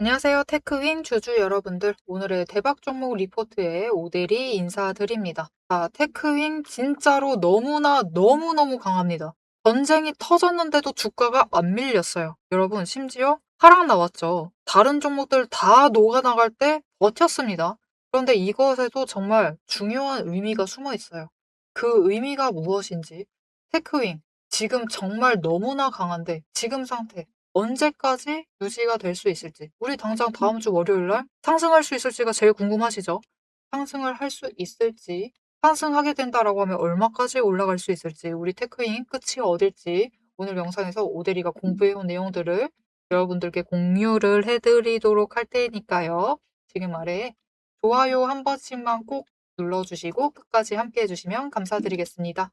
안녕하세요. 테크윈 주주 여러분들. 오늘의 대박 종목 리포트에 오대리 인사드립니다. 테크윈 진짜로 너무나 너무너무 강합니다. 전쟁이 터졌는데도 주가가 안 밀렸어요. 여러분, 심지어 하락 나왔죠. 다른 종목들 다 녹아나갈 때 버텼습니다. 그런데 이것에도 정말 중요한 의미가 숨어 있어요. 그 의미가 무엇인지, 테크윈, 지금 정말 너무나 강한데, 지금 상태, 언제까지 유지가 될 수 있을지. 우리 당장 다음 주 월요일 날 상승할 수 있을지가 제일 궁금하시죠? 상승을 할 수 있을지, 상승하게 된다라고 하면 얼마까지 올라갈 수 있을지, 우리 테크인 끝이 어딜지 오늘 영상에서 오대리가 공부해온 내용들을 여러분들께 공유를 해드리도록 할 테니까요. 지금 아래에 좋아요 한 번씩만 꼭 눌러주시고 끝까지 함께 해주시면 감사드리겠습니다.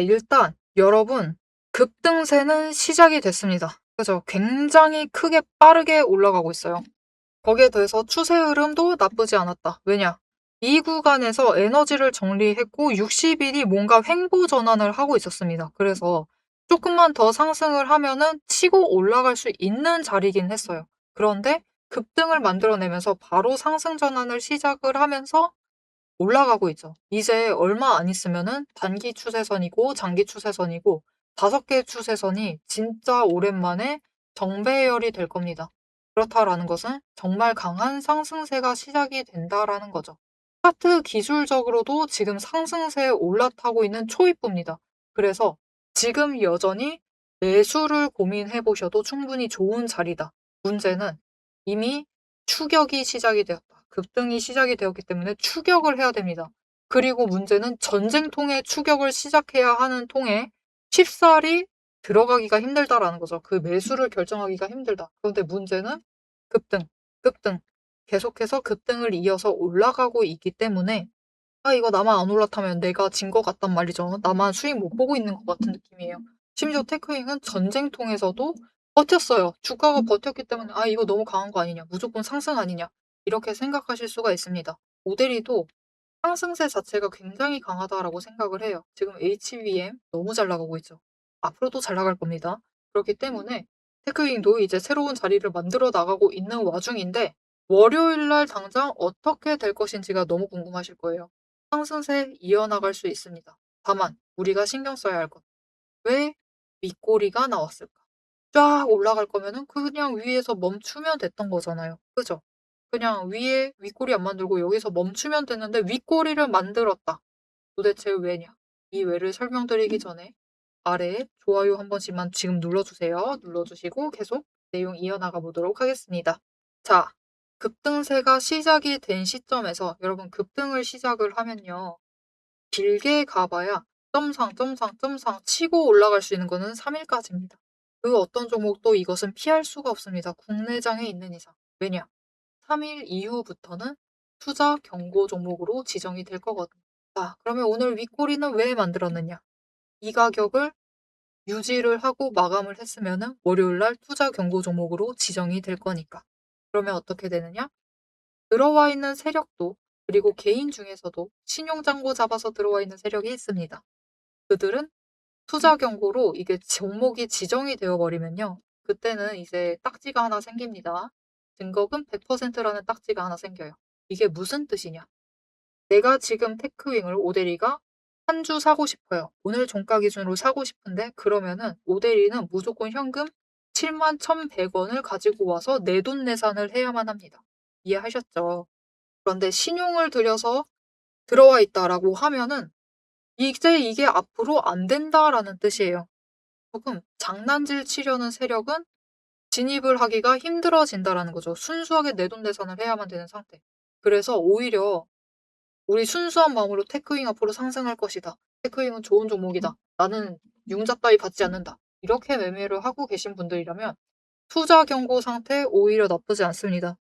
일단 여러분, 급등세는 시작이 됐습니다. 그죠? 굉장히 크게 빠르게 올라가고 있어요. 거기에 더해서 추세 흐름도 나쁘지 않았다. 왜냐? 이 구간에서 에너지를 정리했고 60일이 뭔가 횡보 전환을 하고 있었습니다. 그래서 조금만 더 상승을 하면은 치고 올라갈 수 있는 자리긴 했어요. 그런데 급등을 만들어내면서 바로 상승 전환을 시작을 하면서 올라가고 있죠. 이제 얼마 안 있으면은 단기 추세선이고 장기 추세선이고 5개의 추세선이 진짜 오랜만에 정배열이 될 겁니다. 그렇다라는 것은 정말 강한 상승세가 시작이 된다라는 거죠. 차트 기술적으로도 지금 상승세에 올라타고 있는 초입부입니다. 그래서 지금 여전히 매수를 고민해 보셔도 충분히 좋은 자리다. 문제는 이미 추격이 시작이 되었다. 급등이 시작이 되었기 때문에 추격을 해야 됩니다. 그리고 문제는 전쟁통에 추격을 시작해야 하는 통에 쉽사리 들어가기가 힘들다라는 거죠. 그 매수를 결정하기가 힘들다. 그런데 문제는 급등, 급등, 계속해서 급등을 이어서 올라가고 있기 때문에 이거 나만 안 올라타면 내가 진 것 같단 말이죠. 나만 수익 못 보고 있는 것 같은 느낌이에요. 심지어 테크윙은 전쟁통에서도 버텼어요. 주가가 버텼기 때문에 이거 너무 강한 거 아니냐. 무조건 상승 아니냐. 이렇게 생각하실 수가 있습니다. 모델이도 상승세 자체가 굉장히 강하다라고 생각을 해요. 지금 HVM 너무 잘 나가고 있죠. 앞으로도 잘 나갈 겁니다. 그렇기 때문에 테크윙도 이제 새로운 자리를 만들어 나가고 있는 와중인데 월요일 날 당장 어떻게 될 것인지가 너무 궁금하실 거예요. 상승세 이어나갈 수 있습니다. 다만 우리가 신경 써야 할 것. 왜 윗꼬리가 나왔을까? 쫙 올라갈 거면은 그냥 위에서 멈추면 됐던 거잖아요. 그죠? 그냥 위에 윗꼬리 안 만들고 여기서 멈추면 됐는데 윗꼬리를 만들었다. 도대체 왜냐? 이 왜를 설명드리기 전에 아래에 좋아요 한 번씩만 지금 눌러주세요. 눌러주시고 계속 내용 이어나가 보도록 하겠습니다. 자, 급등세가 시작이 된 시점에서 여러분 급등을 시작을 하면요. 길게 가봐야 점상, 점상, 점상 치고 올라갈 수 있는 거는 3일까지입니다. 그 어떤 종목도 이것은 피할 수가 없습니다. 국내장에 있는 이상. 왜냐? 3일 이후부터는 투자 경고 종목으로 지정이 될 거거든요. 자, 그러면 오늘 윗꼬리는 왜 만들었느냐? 이 가격을 유지를 하고 마감을 했으면은 월요일 날 투자 경고 종목으로 지정이 될 거니까. 그러면 어떻게 되느냐? 들어와 있는 세력도 그리고 개인 중에서도 신용장고 잡아서 들어와 있는 세력이 있습니다. 그들은 투자 경고로 이게 종목이 지정이 되어 버리면요. 그때는 이제 딱지가 하나 생깁니다. 증거금 100%라는 딱지가 하나 생겨요. 이게 무슨 뜻이냐? 내가 지금 테크윙을 오대리가 한 주 사고 싶어요. 오늘 종가 기준으로 사고 싶은데 그러면은 오대리는 무조건 현금 71,100원을 가지고 와서 내돈내산을 해야만 합니다. 이해하셨죠? 그런데 신용을 들여서 들어와 있다라고 하면은 이제 이게 앞으로 안 된다라는 뜻이에요. 조금 장난질 치려는 세력은 진입을 하기가 힘들어진다라는 거죠. 순수하게 내돈내산을 해야만 되는 상태. 그래서 오히려 우리 순수한 마음으로 테크윙 앞으로 상승할 것이다. 테크윙은 좋은 종목이다. 나는 융자 따위 받지 않는다. 이렇게 매매를 하고 계신 분들이라면 투자 경고 상태 오히려 나쁘지 않습니다.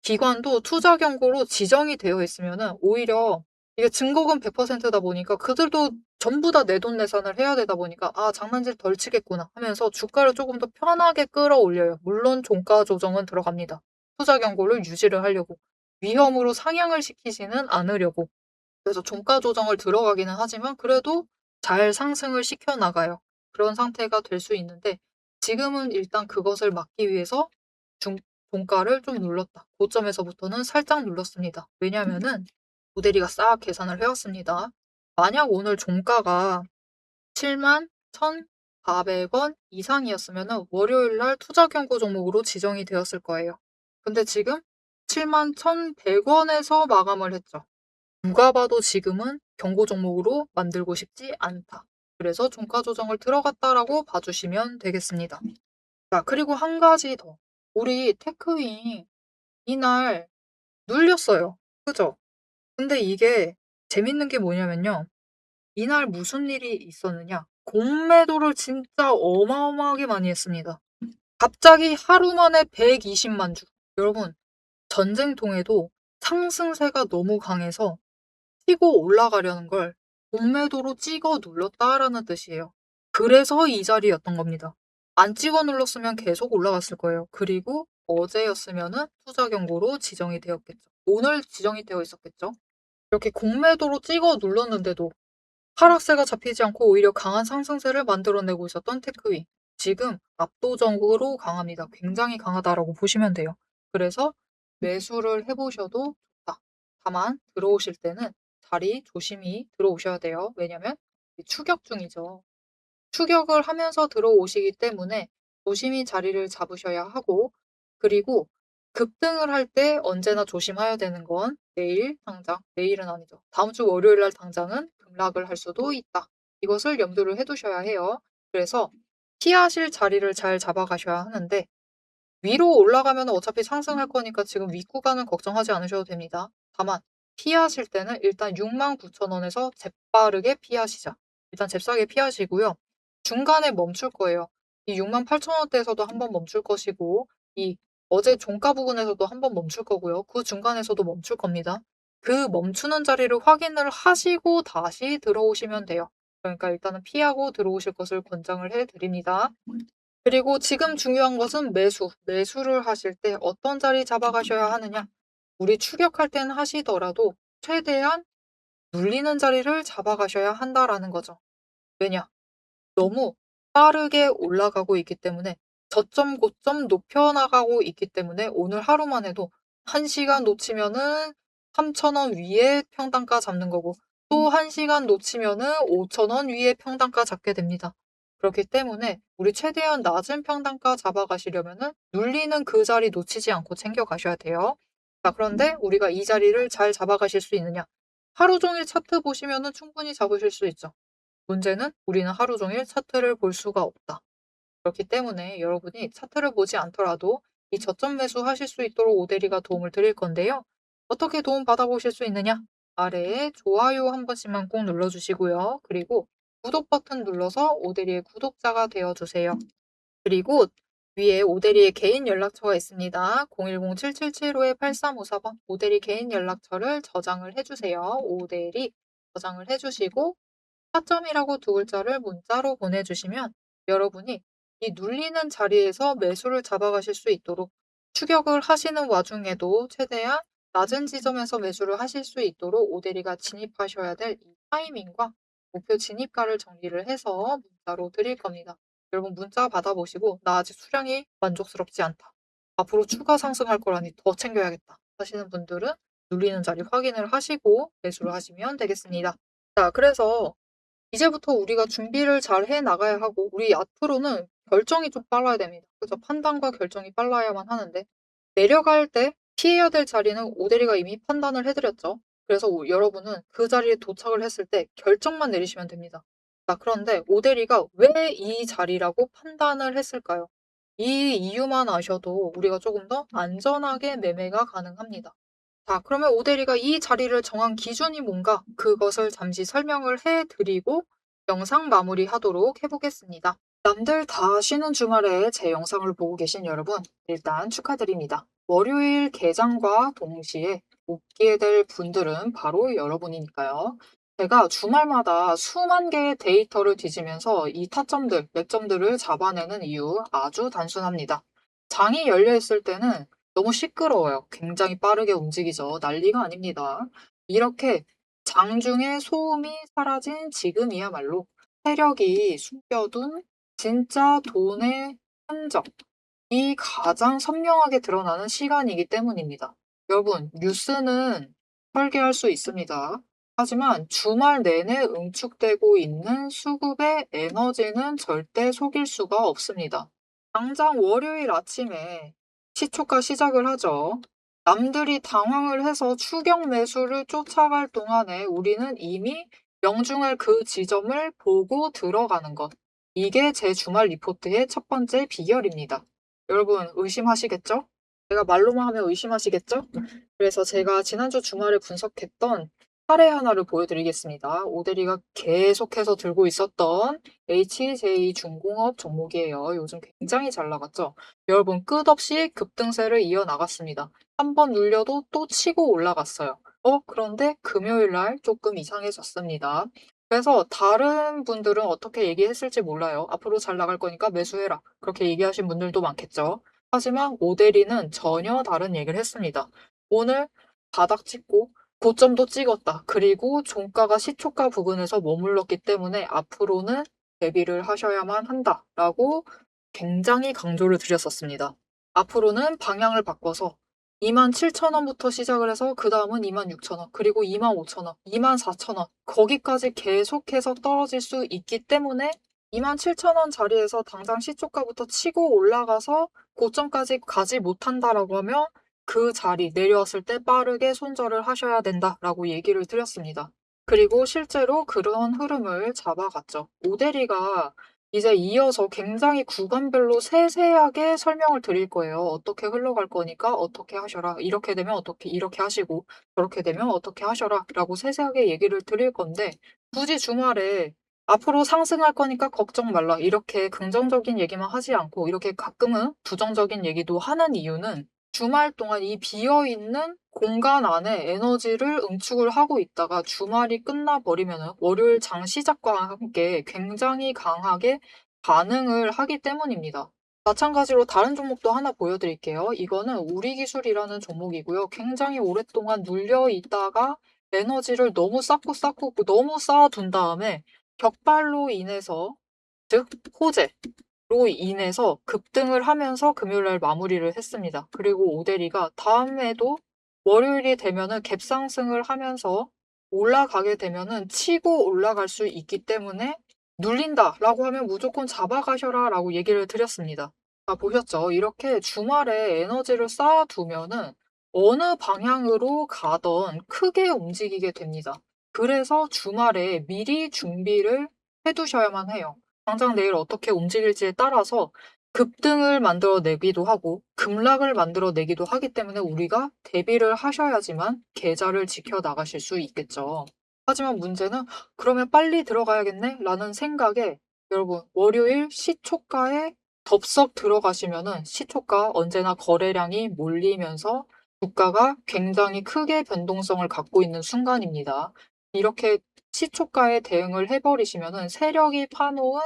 기관도 투자 경고로 지정이 되어 있으면은 오히려 이게 증거금 100%다 보니까 그들도 전부 다 내돈내산을 해야 되다 보니까 장난질 덜 치겠구나 하면서 주가를 조금 더 편하게 끌어올려요. 물론 종가 조정은 들어갑니다. 투자 경고를 유지를 하려고. 위험으로 상향을 시키지는 않으려고. 그래서 종가 조정을 들어가기는 하지만 그래도 잘 상승을 시켜 나가요. 그런 상태가 될 수 있는데 지금은 일단 그것을 막기 위해서 종가를 좀 눌렀다. 고점에서부터는 살짝 눌렀습니다. 왜냐면은 모델이가 싹 계산을 해왔습니다. 만약 오늘 종가가 71,400원 이상이었으면 월요일 날 투자 경고 종목으로 지정이 되었을 거예요. 근데 지금 71,100원에서 마감을 했죠. 누가 봐도 지금은 경고 종목으로 만들고 싶지 않다. 그래서 종가 조정을 들어갔다라고 봐주시면 되겠습니다. 자, 그리고 한 가지 더. 우리 테크윙 이날 눌렸어요. 그죠? 근데 이게 재밌는 게 뭐냐면요. 이날 무슨 일이 있었느냐? 공매도를 진짜 어마어마하게 많이 했습니다. 갑자기 하루 만에 120만 주. 여러분, 전쟁통에도 상승세가 너무 강해서 치고 올라가려는 걸 공매도로 찍어 눌렀다라는 뜻이에요. 그래서 이 자리였던 겁니다. 안 찍어 눌렀으면 계속 올라갔을 거예요. 그리고 어제였으면은 투자 경고로 지정이 되었겠죠. 오늘 지정이 되어 있었겠죠. 이렇게 공매도로 찍어 눌렀는데도 하락세가 잡히지 않고 오히려 강한 상승세를 만들어내고 있었던 테크위. 지금 압도적으로 강합니다. 굉장히 강하다라고 보시면 돼요. 그래서 매수를 해보셔도 좋다. 다만 들어오실 때는 자리 조심히 들어오셔야 돼요. 왜냐면 추격 중이죠. 추격을 하면서 들어오시기 때문에 조심히 자리를 잡으셔야 하고, 그리고 급등을 할 때 언제나 조심해야 되는 건 내일 당장, 내일은 아니죠. 다음 주 월요일 날 당장은 급락을 할 수도 있다. 이것을 염두를 해두셔야 해요. 그래서 피하실 자리를 잘 잡아가셔야 하는데, 위로 올라가면 어차피 상승할 거니까 지금 윗구간은 걱정하지 않으셔도 됩니다. 다만 피하실 때는 일단 69,000원에서 재빠르게 피하시자. 일단 잽싸게 피하시고요. 중간에 멈출 거예요. 이 68,000원대에서도 한번 멈출 것이고, 이 어제 종가 부근에서도 한번 멈출 거고요. 그 중간에서도 멈출 겁니다. 그 멈추는 자리를 확인을 하시고 다시 들어오시면 돼요. 그러니까 일단은 피하고 들어오실 것을 권장을 해드립니다. 그리고 지금 중요한 것은 매수. 매수를 하실 때 어떤 자리 잡아가셔야 하느냐? 우리 추격할 때는 하시더라도 최대한 눌리는 자리를 잡아가셔야 한다라는 거죠. 왜냐? 너무 빠르게 올라가고 있기 때문에 저점 고점 높여나가고 있기 때문에 오늘 하루만 해도 1시간 놓치면은 3,000원 위에 평단가 잡는 거고 또 1시간 놓치면은 5,000원 위에 평단가 잡게 됩니다. 그렇기 때문에 우리 최대한 낮은 평단가 잡아가시려면은 눌리는 그 자리 놓치지 않고 챙겨가셔야 돼요. 자, 그런데 우리가 이 자리를 잘 잡아가실 수 있느냐? 하루 종일 차트 보시면은 충분히 잡으실 수 있죠. 문제는 우리는 하루 종일 차트를 볼 수가 없다. 그렇기 때문에 여러분이 차트를 보지 않더라도 이 저점 매수 하실 수 있도록 오대리가 도움을 드릴 건데요. 어떻게 도움 받아보실 수 있느냐? 아래에 좋아요 한 번씩만 꼭 눌러주시고요. 그리고 구독 버튼 눌러서 오대리의 구독자가 되어주세요. 그리고 위에 오대리의 개인 연락처가 있습니다. 010-7775-8354번 오대리 개인 연락처를 저장을 해주세요. 오대리 저장을 해주시고 4점이라고 두 글자를 문자로 보내주시면 여러분이 이 눌리는 자리에서 매수를 잡아가실 수 있도록 추격을 하시는 와중에도 최대한 낮은 지점에서 매수를 하실 수 있도록 오대리가 진입하셔야 될 이 타이밍과 목표 진입가를 정리를 해서 문자로 드릴 겁니다. 여러분 문자 받아보시고 나 아직 수량이 만족스럽지 않다. 앞으로 추가 상승할 거라니 더 챙겨야겠다 하시는 분들은 눌리는 자리 확인을 하시고 매수를 하시면 되겠습니다. 자, 그래서 이제부터 우리가 준비를 잘 해 나가야 하고 우리 앞으로는 결정이 좀 빨라야 됩니다. 그죠? 판단과 결정이 빨라야만 하는데 내려갈 때 피해야 될 자리는 오대리가 이미 판단을 해드렸죠. 그래서 여러분은 그 자리에 도착을 했을 때 결정만 내리시면 됩니다. 자, 그런데 오대리가 왜 이 자리라고 판단을 했을까요? 이 이유만 아셔도 우리가 조금 더 안전하게 매매가 가능합니다. 자, 그러면 오대리가 이 자리를 정한 기준이 뭔가 그것을 잠시 설명을 해드리고 영상 마무리하도록 해보겠습니다. 남들 다 쉬는 주말에 제 영상을 보고 계신 여러분, 일단 축하드립니다. 월요일 개장과 동시에 웃게 될 분들은 바로 여러분이니까요. 제가 주말마다 수만 개의 데이터를 뒤지면서 이 타점들, 맥점들을 잡아내는 이유 아주 단순합니다. 장이 열려 있을 때는 너무 시끄러워요. 굉장히 빠르게 움직이죠. 난리가 아닙니다. 이렇게 장중에 소음이 사라진 지금이야말로 세력이 숨겨둔 진짜 돈의 흔적, 이 가장 선명하게 드러나는 시간이기 때문입니다. 여러분, 뉴스는 설계할 수 있습니다. 하지만 주말 내내 응축되고 있는 수급의 에너지는 절대 속일 수가 없습니다. 당장 월요일 아침에 시초가 시작을 하죠. 남들이 당황을 해서 추격 매수를 쫓아갈 동안에 우리는 이미 명중할 그 지점을 보고 들어가는 것. 이게 제 주말 리포트의 첫 번째 비결입니다. 여러분 의심하시겠죠? 제가 말로만 하면 의심하시겠죠? 그래서 제가 지난주 주말에 분석했던 사례 하나를 보여드리겠습니다. 오대리가 계속해서 들고 있었던 HJ중공업 종목이에요. 요즘 굉장히 잘 나갔죠? 여러분 끝없이 급등세를 이어나갔습니다. 한 번 눌려도 또 치고 올라갔어요. 그런데 금요일 날 조금 이상해졌습니다. 그래서 다른 분들은 어떻게 얘기했을지 몰라요. 앞으로 잘 나갈 거니까 매수해라. 그렇게 얘기하신 분들도 많겠죠. 하지만 오데리는 전혀 다른 얘기를 했습니다. 오늘 바닥 찍고 고점도 찍었다. 그리고 종가가 시초가 부근에서 머물렀기 때문에 앞으로는 대비를 하셔야만 한다라고 굉장히 강조를 드렸었습니다. 앞으로는 방향을 바꿔서 27,000원부터 시작을 해서 그 다음은 26,000원, 그리고 25,000원, 24,000원 거기까지 계속해서 떨어질 수 있기 때문에 27,000원 자리에서 당장 시초가부터 치고 올라가서 고점까지 가지 못한다라고 하면 그 자리 내려왔을 때 빠르게 손절을 하셔야 된다라고 얘기를 드렸습니다. 그리고 실제로 그런 흐름을 잡아갔죠. 오데리가 이제 이어서 굉장히 구간별로 세세하게 설명을 드릴 거예요. 어떻게 흘러갈 거니까 어떻게 하셔라. 이렇게 되면 어떻게 이렇게 하시고 저렇게 되면 어떻게 하셔라 라고 세세하게 얘기를 드릴 건데 굳이 주말에 앞으로 상승할 거니까 걱정 말라. 이렇게 긍정적인 얘기만 하지 않고 이렇게 가끔은 부정적인 얘기도 하는 이유는 주말 동안 이 비어있는 공간 안에 에너지를 응축을 하고 있다가 주말이 끝나버리면 월요일 장 시작과 함께 굉장히 강하게 반응을 하기 때문입니다. 마찬가지로 다른 종목도 하나 보여드릴게요. 이거는 우리기술이라는 종목이고요. 굉장히 오랫동안 눌려 있다가 에너지를 너무 쌓고 너무 쌓아둔 다음에 격발로 인해서 즉 호재로 인해서 급등을 하면서 금요일날 마무리를 했습니다. 그리고 오데리가 다음에도 월요일이 되면은 갭상승을 하면서 올라가게 되면은 치고 올라갈 수 있기 때문에 눌린다라고 하면 무조건 잡아가셔라라고 얘기를 드렸습니다. 보셨죠? 이렇게 주말에 에너지를 쌓아두면은 어느 방향으로 가던 크게 움직이게 됩니다. 그래서 주말에 미리 준비를 해두셔야만 해요. 당장 내일 어떻게 움직일지에 따라서 급등을 만들어내기도 하고 급락을 만들어내기도 하기 때문에 우리가 대비를 하셔야지만 계좌를 지켜나가실 수 있겠죠. 하지만 문제는 그러면 빨리 들어가야겠네? 라는 생각에 여러분 월요일 시초가에 덥석 들어가시면은 시초가 언제나 거래량이 몰리면서 주가가 굉장히 크게 변동성을 갖고 있는 순간입니다. 이렇게 시초가에 대응을 해버리시면은 세력이 파놓은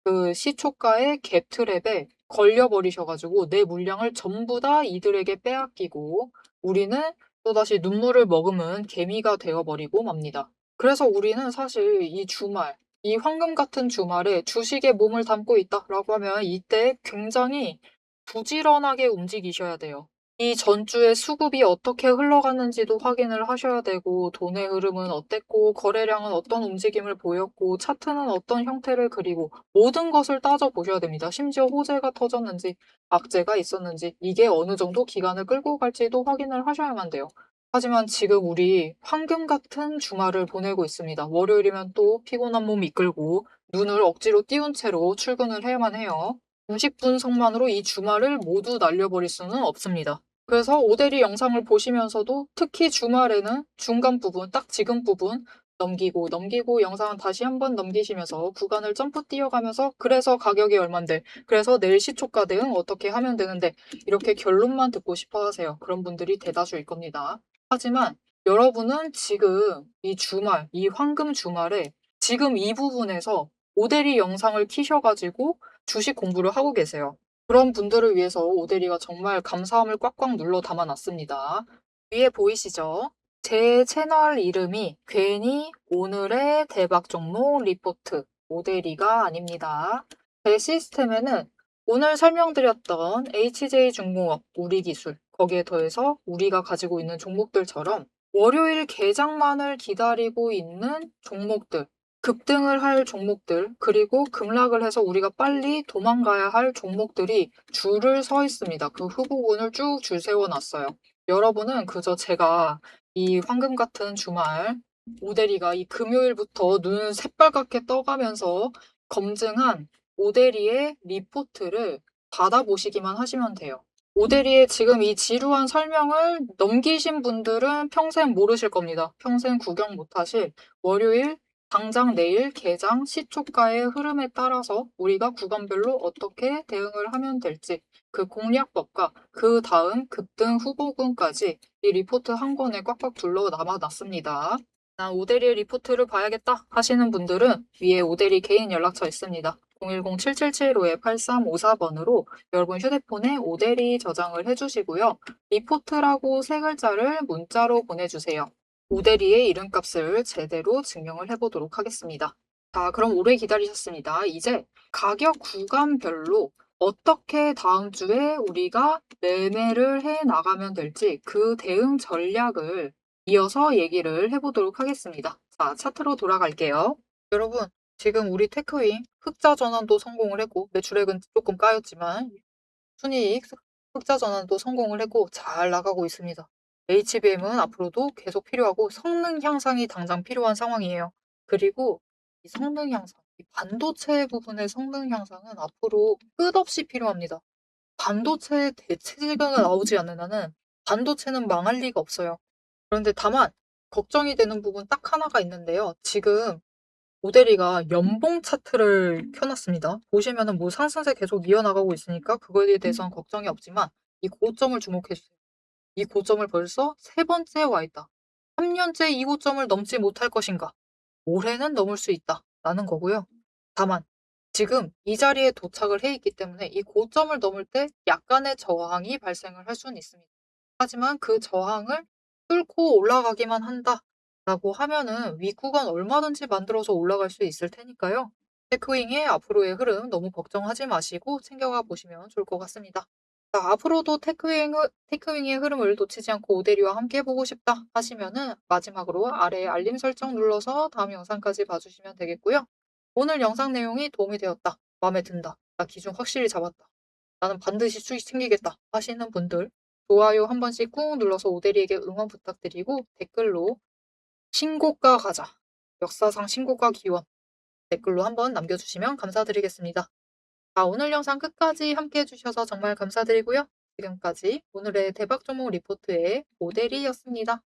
그 시초가의 갭 트랩에 걸려버리셔가지고 내 물량을 전부 다 이들에게 빼앗기고 우리는 또다시 눈물을 머금은 개미가 되어버리고 맙니다. 그래서 우리는 사실 이 주말, 이 황금 같은 주말에 주식에 몸을 담고 있다라고 하면 이때 굉장히 부지런하게 움직이셔야 돼요. 이 전주의 수급이 어떻게 흘러갔는지도 확인을 하셔야 되고 돈의 흐름은 어땠고 거래량은 어떤 움직임을 보였고 차트는 어떤 형태를 그리고 모든 것을 따져보셔야 됩니다. 심지어 호재가 터졌는지 악재가 있었는지 이게 어느 정도 기간을 끌고 갈지도 확인을 하셔야만 돼요. 하지만 지금 우리 황금 같은 주말을 보내고 있습니다. 월요일이면 또 피곤한 몸 이끌고 눈을 억지로 띄운 채로 출근을 해야만 해요. 90분석만으로 이 주말을 모두 날려버릴 수는 없습니다. 그래서 오데리 영상을 보시면서도 특히 주말에는 중간 부분, 딱 지금 부분 넘기고 영상은 다시 한번 넘기시면서 구간을 점프 뛰어가면서 그래서 가격이 얼만데 그래서 내일 시초가 대응 어떻게 하면 되는데 이렇게 결론만 듣고 싶어 하세요. 그런 분들이 대다수일 겁니다. 하지만 여러분은 지금 이 주말, 이 황금 주말에 지금 이 부분에서 오데리 영상을 키셔가지고 주식 공부를 하고 계세요. 그런 분들을 위해서 오데리가 정말 감사함을 꽉꽉 눌러 담아놨습니다. 위에 보이시죠? 제 채널 이름이 괜히 오늘의 대박 종목 리포트 오데리가 아닙니다. 제 시스템에는 오늘 설명드렸던 HJ중공업, 우리기술, 거기에 더해서 우리가 가지고 있는 종목들처럼 월요일 개장만을 기다리고 있는 종목들, 급등을 할 종목들, 그리고 급락을 해서 우리가 빨리 도망가야 할 종목들이 줄을 서 있습니다. 그 후보군을 쭉 줄 세워놨어요. 여러분은 그저 제가 이 황금 같은 주말 오대리가 이 금요일부터 눈 새빨갛게 떠가면서 검증한 오대리의 리포트를 받아보시기만 하시면 돼요. 오대리의 지금 이 지루한 설명을 넘기신 분들은 평생 모르실 겁니다. 평생 구경 못하실 월요일, 당장 내일 개장 시초가의 흐름에 따라서 우리가 구간별로 어떻게 대응을 하면 될지 그 공략법과 그 다음 급등 후보군까지 이 리포트 한 권에 꽉꽉 둘러 남아놨습니다. 난 오대리의 리포트를 봐야겠다 하시는 분들은 위에 오대리 개인 연락처 있습니다. 010-7775-8354번으로 여러분 휴대폰에 오대리 저장을 해주시고요. 리포트라고 세 글자를 문자로 보내주세요. 오대리의 이름값을 제대로 증명을 해보도록 하겠습니다. 자, 그럼 오래 기다리셨습니다. 이제 가격 구간별로 어떻게 다음 주에 우리가 매매를 해 나가면 될지 그 대응 전략을 이어서 얘기를 해보도록 하겠습니다. 자, 차트로 돌아갈게요. 여러분, 지금 우리 테크윙 흑자 전환도 성공을 했고 매출액은 조금 까였지만 순이익 흑자 전환도 성공을 했고 잘 나가고 있습니다. HBM은 앞으로도 계속 필요하고 성능 향상이 당장 필요한 상황이에요. 그리고 이 성능 향상, 이 반도체 부분의 성능 향상은 앞으로 끝없이 필요합니다. 반도체 대체제가 나오지 않는 한은 반도체는 망할 리가 없어요. 그런데 다만 걱정이 되는 부분 딱 하나가 있는데요. 지금 오데리가 연봉 차트를 켜놨습니다. 보시면은 뭐 상승세 계속 이어나가고 있으니까 그거에 대해서는 걱정이 없지만 이 고점을 주목해 주세요. 이 고점을 벌써 세 번째 와 있다. 3년째 이 고점을 넘지 못할 것인가? 올해는 넘을 수 있다. 라는 거고요. 다만 지금 이 자리에 도착을 해 있기 때문에 이 고점을 넘을 때 약간의 저항이 발생을 할 수는 있습니다. 하지만 그 저항을 뚫고 올라가기만 한다라고 하면은 윗구간 얼마든지 만들어서 올라갈 수 있을 테니까요. 테크윙의 앞으로의 흐름 너무 걱정하지 마시고 챙겨가 보시면 좋을 것 같습니다. 자, 앞으로도 테크윙의 흐름을 놓치지 않고 오대리와 함께 보고 싶다 하시면은 마지막으로 아래 알림 설정 눌러서 다음 영상까지 봐주시면 되겠고요. 오늘 영상 내용이 도움이 되었다. 마음에 든다. 나 기준 확실히 잡았다. 나는 반드시 수익 챙기겠다 하시는 분들 좋아요 한 번씩 꾹 눌러서 오대리에게 응원 부탁드리고 댓글로 신고가 가자. 역사상 신고가 기원 댓글로 한번 남겨주시면 감사드리겠습니다. 자, 오늘 영상 끝까지 함께 해주셔서 정말 감사드리고요. 지금까지 오늘의 대박 종목 리포트의 오대리였습니다.